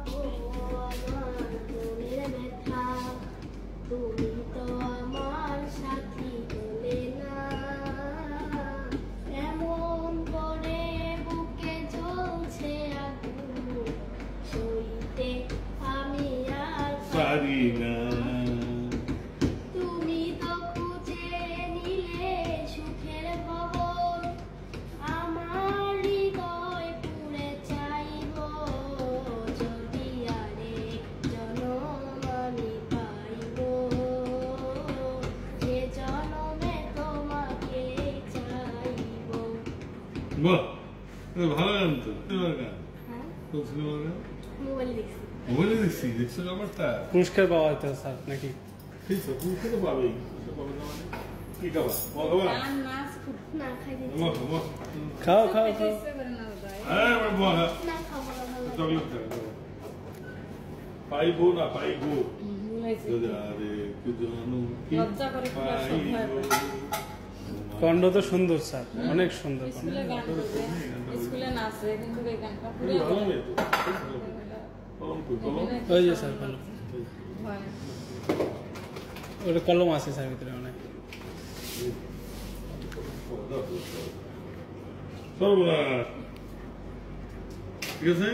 গো আমার মনের ব্যথা, তুমি তো আমার সাথী হলে না, এমন করে বুকে জ্বলছে আগুন, সইতে আমি আর পারি না। তুমি তো খুঁজে নিলে সুখের খবর, আমার হৃদয় পুড়ে চাইব, যদি আরেক জনম আমি পাইব, যে জনমে তোমাকে চাইব। বাহ, ভালো গান তো। সিনেমার গান? হ্যাঁ, কোন সিনেমার গান? মোবাইলে দেখছি। মোবাইলে দেখছি, দেখছো ব্যাপারটা? পুরস্কার পাওয়া হতো স্যার নাকি? ঠিক আছে, তুমি তো পাবেই। পাবে না মানে? কি খাবা? খাবা? গান নাচ খুব না, খাইতে খাবা, খাবা। খাও খাও খাও। ইচ্ছে করে না ওটাই। হ্যাঁ, আমার বুয়া খা। না, খাবো না, ভালো লাগে। চকলেট খা, খাবা। পাইবো না পাইবো, ভুলাইছি। যদি আরে কি জানো কি লজ্জা করে কি আর সব ভয় পাইবো। পায়। কণ্ঠ তো সুন্দর স্যার, অনেক সুন্দর কণ্ঠ। স্কুলে গান করবে, স্কুলে নাচে, কিন্তু এই গানটা তুমি পুরো ভালো মেয়ে তো। কলম কই, কলম? ওই যে স্যার কলম, ভয়। ওটা কলম আছে স্যার ভিতরে অনেক। সর্বনাশ। ঠিক আছে?